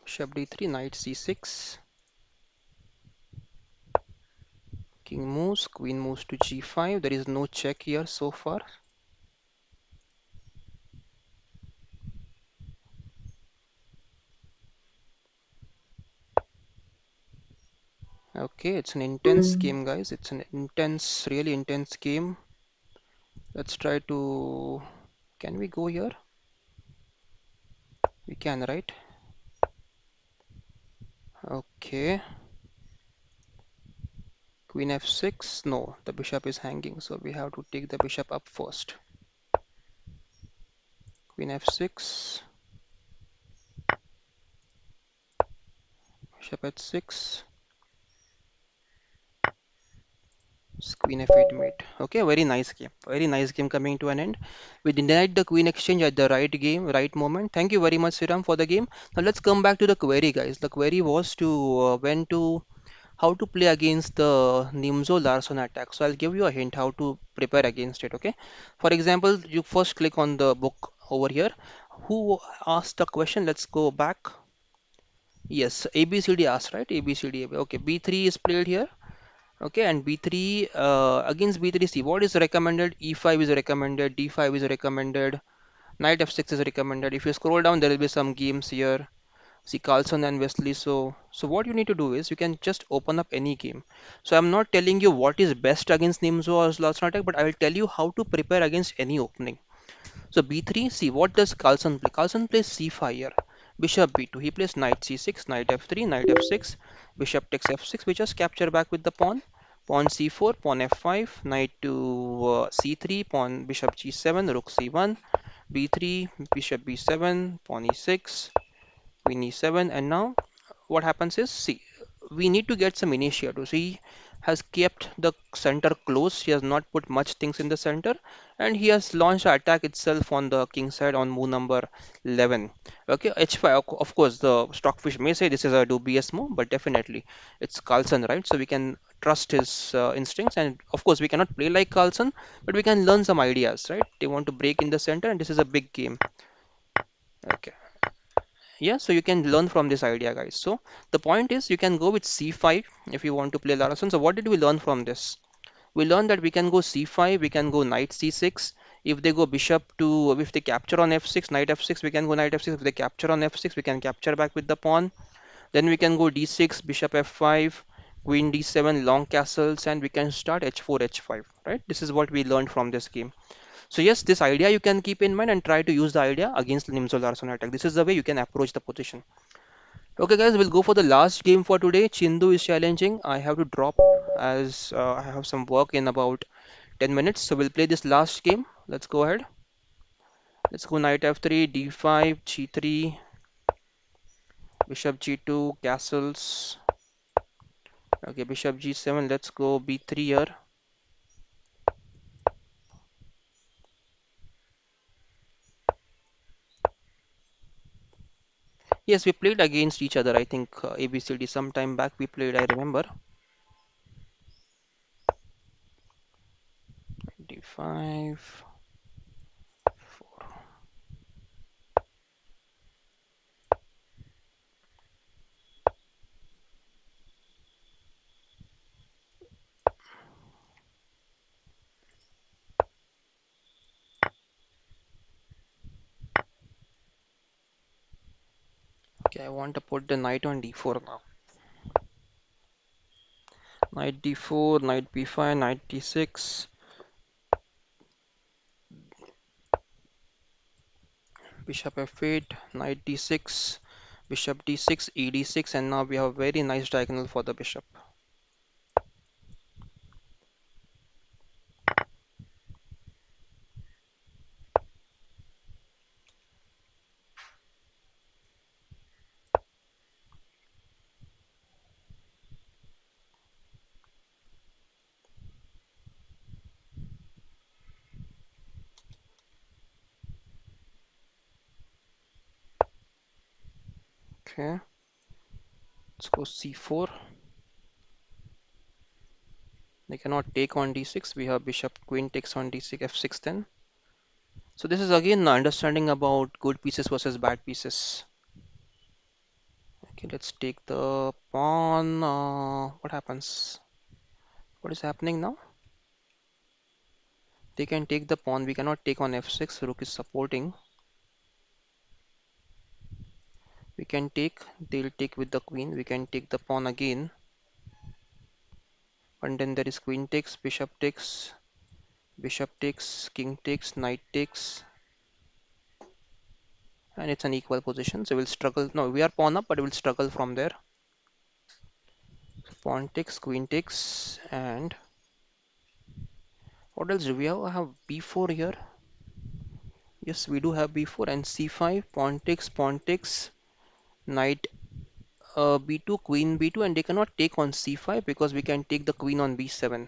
Bishop d3, knight c6. King moves, queen moves to g5. There is no check here so far. Okay, it's an intense game, guys. It's an intense, really intense game. Let's try to. Can we go here? We can, right? Okay. Queen f6. No, the bishop is hanging, so we have to take the bishop up first. Queen f6. Bishop h6. Queen f8 mate. Okay, very nice game. Very nice game coming to an end. We denied the queen exchange at the right game, right moment. Thank you very much, Siram, for the game. Now let's come back to the query, guys. The query was to when to how to play against the Nimzo Larson attack. So I'll give you a hint how to prepare against it. Okay. For example, you first click on the book over here. Who asked the question? Let's go back. Yes, ABCD asked, right? ABCD. Okay, B3 is played here. Okay, and B3 against B3, see what is recommended. E5 is recommended, D5 is recommended, Knight F6 is recommended. If you scroll down, there will be some games here. See Carlson and Wesley. So what you need to do is you can just open up any game. So I'm not telling you what is best against Nimzo or Zlatan, but I will tell you how to prepare against any opening. So b3, see what does Carlson play? Carlson plays c5 here. Bishop b2. He plays knight c6, knight f3, knight f6, bishop takes f6. We just capture back with the pawn. Pawn c4, pawn f5, knight to c3, pawn bishop g7, rook c1, b3, bishop b7, pawn e6, queen e7, and now what happens is, see, we need to get some initiative. So he has kept the center close. He has not put much things in the center, and he has launched an attack itself on the king side on move number 11. Okay, h5. Of course, the stockfish may say this is a dubious move, but definitely it's Carlson, right? So we can trust his instincts, and of course we cannot play like Carlson, but we can learn some ideas, right? They want to break in the center, and this is a big game. Okay. Yeah, so you can learn from this idea, guys. So the point is you can go with c5 if you want to play Larson. So what did we learn from this? We learned that we can go c5, we can go knight c6. If they go bishop to, if they capture on f6, knight f6, we can go knight f6. If they capture on f6, we can capture back with the pawn. Then we can go d6, bishop f5, queen d7, long castles, and we can start h4, h5, right? This is what we learned from this game. So yes, this idea you can keep in mind and try to use the idea against the Nimzo Larson attack. This is the way you can approach the position. Okay, guys, we'll go for the last game for today. Chindu is challenging. I have to drop as I have some work in about 10 minutes. So we'll play this last game. Let's go ahead. Let's go knight f3, d5, g3, bishop g2, castles. Okay, bishop g7. Let's go b3 here. Yes, we played against each other. I think ABCD some time back we played. I remember. D5. 4. Okay, I want to put the knight on d4 now. Knight d4, knight b5, knight d6, bishop f8, knight d6, bishop d6, e d6, and now we have a very nice diagonal for the bishop. Okay, let's go c4. They cannot take on d6. We have bishop queen takes on d6, f6 then. So this is again understanding about good pieces versus bad pieces. Okay, let's take the pawn. What happens? What is happening now? They can take the pawn. We cannot take on f6. Rook is supporting. We can take. They'll take with the queen. We can take the pawn again. And then there is queen takes, bishop takes, king takes, knight takes. And it's an equal position. So we'll struggle. No, we are pawn up, but we'll struggle from there. So pawn takes, queen takes, and what else do we have? I have b4 here. Yes, we do have b4 and c5, pawn takes, knight b2, queen b2, and they cannot take on c5 because we can take the queen on b7.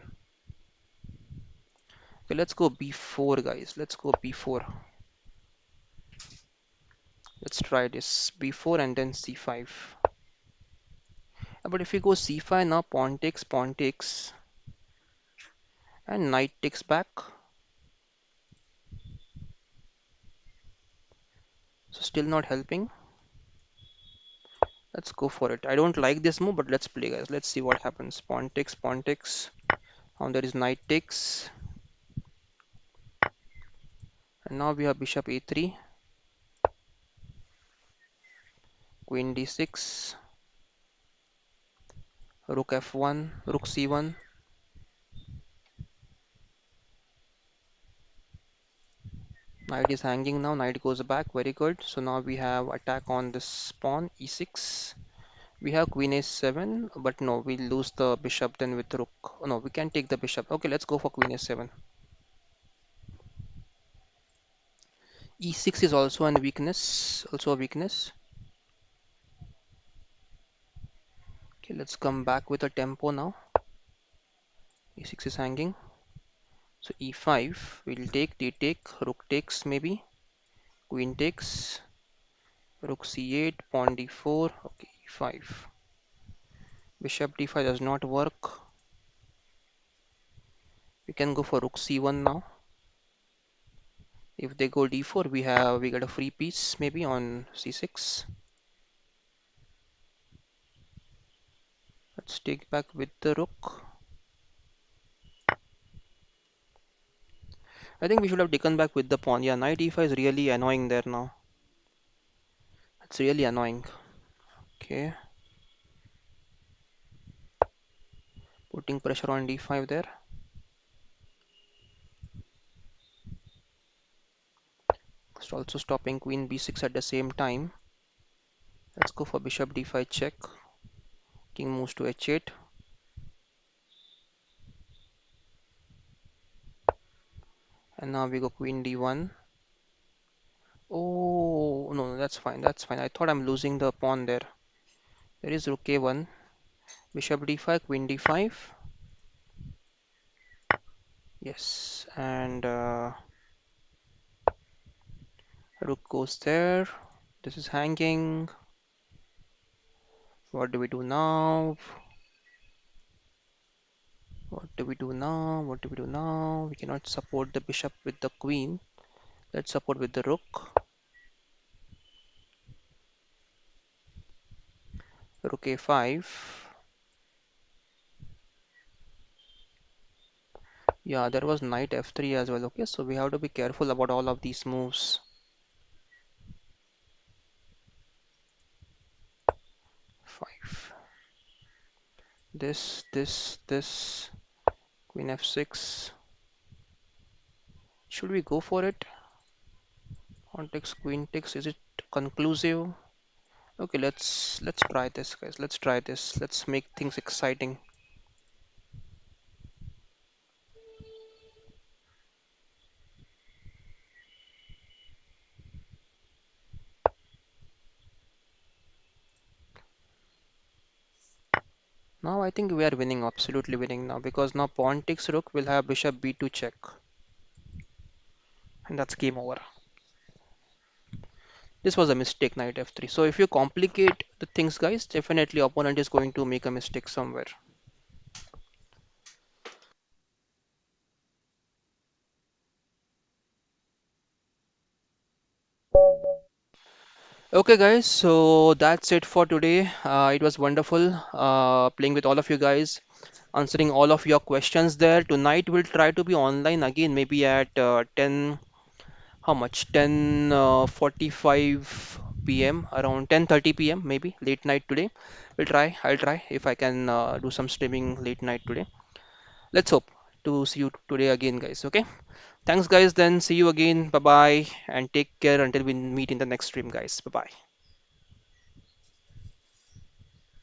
Okay, let's go b4, guys. Let's go b4. Let's try this b4 and then c5. But if we go c5 now, pawn takes, and knight takes back. So still not helping. Let's go for it. I don't like this move, but let's play, guys. Let's see what happens. Pawn takes, pawn takes. Now there is knight takes. And now we have bishop a3, queen d6, rook f1, rook c1. Knight is hanging now. Knight goes back. Very good. So now we have attack on this pawn e6. We have queen a7, but no, we lose the bishop then with the rook. Oh, no, we can take the bishop. Okay, let's go for queen a7. e6 is also a weakness. Also a weakness. Okay, let's come back with a tempo now. e6 is hanging. So e5, we'll take, d take, rook takes maybe, queen takes, rook c8, pawn d4, okay, e5. Bishop d5 does not work. We can go for rook c1 now. If they go d4, we get a free piece maybe on c6. Let's take back with the rook. I think we should have taken back with the pawn. Yeah, knight e5 is really annoying there now. It's really annoying. Okay, putting pressure on d5 there. It's also stopping queen b6 at the same time. Let's go for bishop d5 check. King moves to h8. And now we go queen d1. Oh, no, that's fine. That's fine. I thought I'm losing the pawn there. There is rook a1. Bishop d5, queen d5. Yes, and rook goes there. This is hanging. What do we do now? What do we do now? What do we do now? We cannot support the bishop with the queen. Let's support with the rook. Rook a5. Yeah, there was knight f3 as well. Okay, so we have to be careful about all of these moves. This. Queen f6. Should we go for it? Pawn takes, queen takes. Is it conclusive? Okay, let's try this, guys. Let's try this. Let's make things exciting. Now I think we are winning, absolutely winning now, because now pawn takes rook, we'll have bishop b2 check, and that's game over. This was a mistake, knight f3. So if you complicate the things, guys, definitely opponent is going to make a mistake somewhere. Okay, guys, so that's it for today. It was wonderful playing with all of you guys, answering all of your questions there. Tonight we'll try to be online again, maybe at 10, how much? 10:45 p.m. around 10:30 p.m. maybe late night today. We'll try. I'll try if I can do some streaming late night today. Let's hope to see you today again, guys. Okay. Thanks, guys. Then see you again. Bye bye, and take care until we meet in the next stream, guys. Bye bye.